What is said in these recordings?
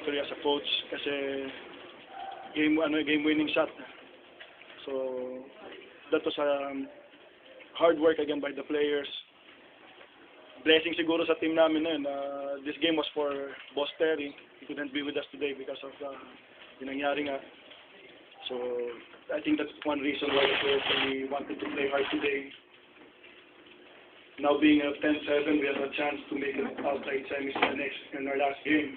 victory as a coach kasi game winning shot. So that was hard work again by the players. Blessing siguro sa team namin na yun. This game was for Boss Terry. He couldn't be with us today because of yung nangyari nga. So I think that's one reason why the players really wanted to play hard today. Now being at 10-7, we have a chance to make it outside semis in our last game,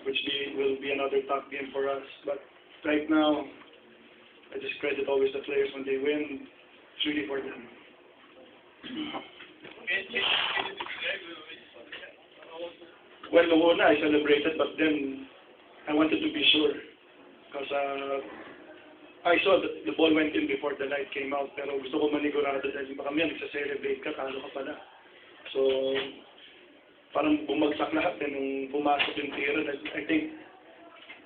which will be another tough game for us. But right now, I just credit always the players when they win. It's really for them. Well, noong una, I celebrated, but then I wanted to be sure. Because I saw the ball went in before the light came out, pero gusto ko manigurado dahil baka may nagsa-celebrate ka, talo ka pala. So, parang bumagsak lahat nung pumasok yung tira. I think,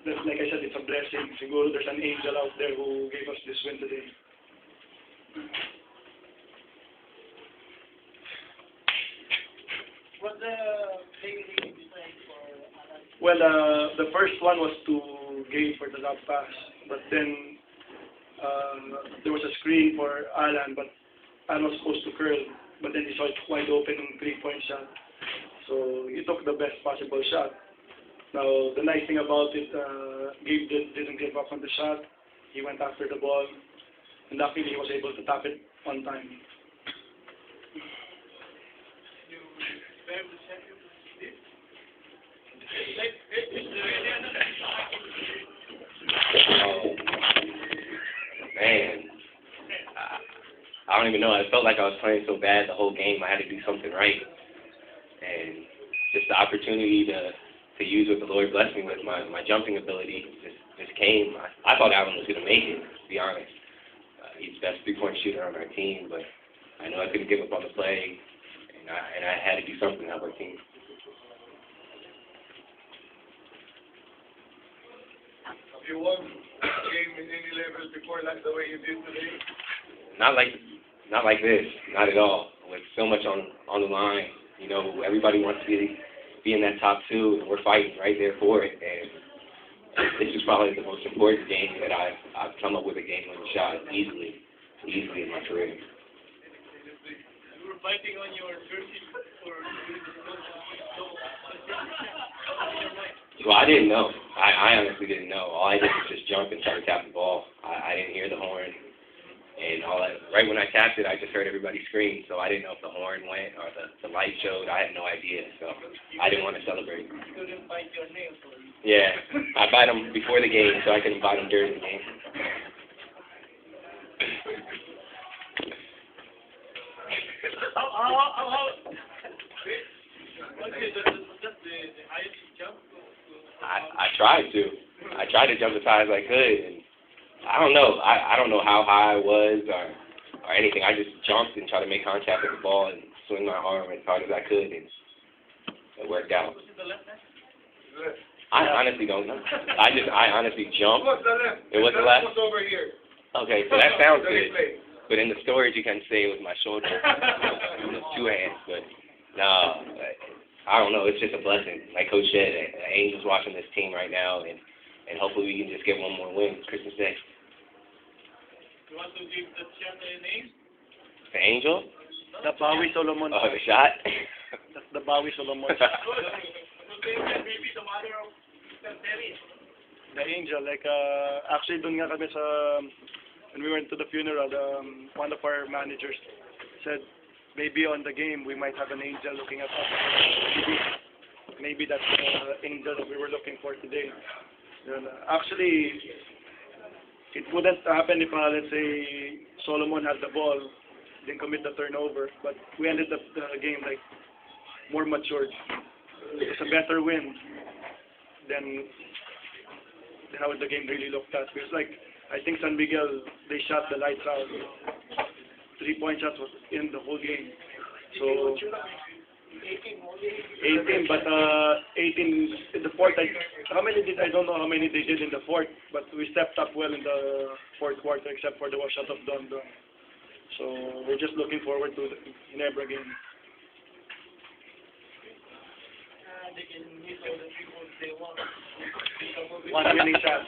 like I said, it's a blessing. Siguro there's an angel out there who gave us this win today. What's the big design for Alan? Well, the first one was to gain for the lob pass, but then there was a screen for Alan, but Alan was supposed to curl, but then he saw it wide open in 3-point shot. So he took the best possible shot. Now, the nice thing about it, Gabe didn't give up on the shot. He went after the ball, and luckily he was able to tap it on time. Man, I don't even know. I felt like I was playing so bad the whole game. I had to do something right, and just the opportunity to use what the Lord blessed me with, my jumping ability, just came. I thought Alan was going to make it, to be honest. He's the best three-point shooter on our team, but I know I couldn't give up on the play, and I had to do something to help our team. Have you won a game in any level before like the way you did today? Not like this, not at all. With so much on the line, you know, everybody wants to be in that top two, and we're fighting right there for it. And this is probably the most important game that I've come up with a game-winning shot easily in my career. You were fighting on your jersey for Well, I didn't know. I honestly didn't know. All I did was just jump and try to tap the ball. I didn't hear the horn. And right when I tapped it, I just heard everybody scream. So I didn't know if the horn went or the light showed. I had no idea. So I didn't want to celebrate. you couldn't bite your nails. Yeah, I bite them before the game, so I couldn't bite them during the game. Okay, that's the highest jump. I tried to. I tried to jump as high as I could. And I don't know. I don't know how high I was or anything. I just jumped and tried to make contact with the ball and swing my arm as hard as I could, and it worked out. Was it the left hand? I honestly don't know. I honestly jumped. What's the left? It was the left? What's over here? Okay, so that sounds The good. replay. But in the storage, you can say it was my shoulder. It was two hands, but no, I don't know. It's just a blessing. Like Coach said, the Angels watching this team right now, and hopefully we can just get one more win Christmas Day. You want to give the shot a name? The Angel? The Bawi Solomon. Oh, the shot? That's the Bawi Solomon. Maybe the mother of Mr. Terry. The angel, like, actually dun nga kami sa, when we went to the funeral, one of our managers said, maybe on the game we might have an angel looking at us. Maybe that's the angel that we were looking for today. Actually, it wouldn't happen if, let's say, Solomon had the ball, didn't commit the turnover, but we ended up the game like more matured. It was a better win than how the game really looked at. Because like, I think San Miguel, they shot the lights out. 3-point shots was in the whole game. So 18, but 18 in the fourth. I don't know how many they did in the fourth, but we stepped up well in the fourth quarter, except for the washout of Don. So we're just looking forward to the Ginebra game. They can miss all the 3 points they want. One winning shot.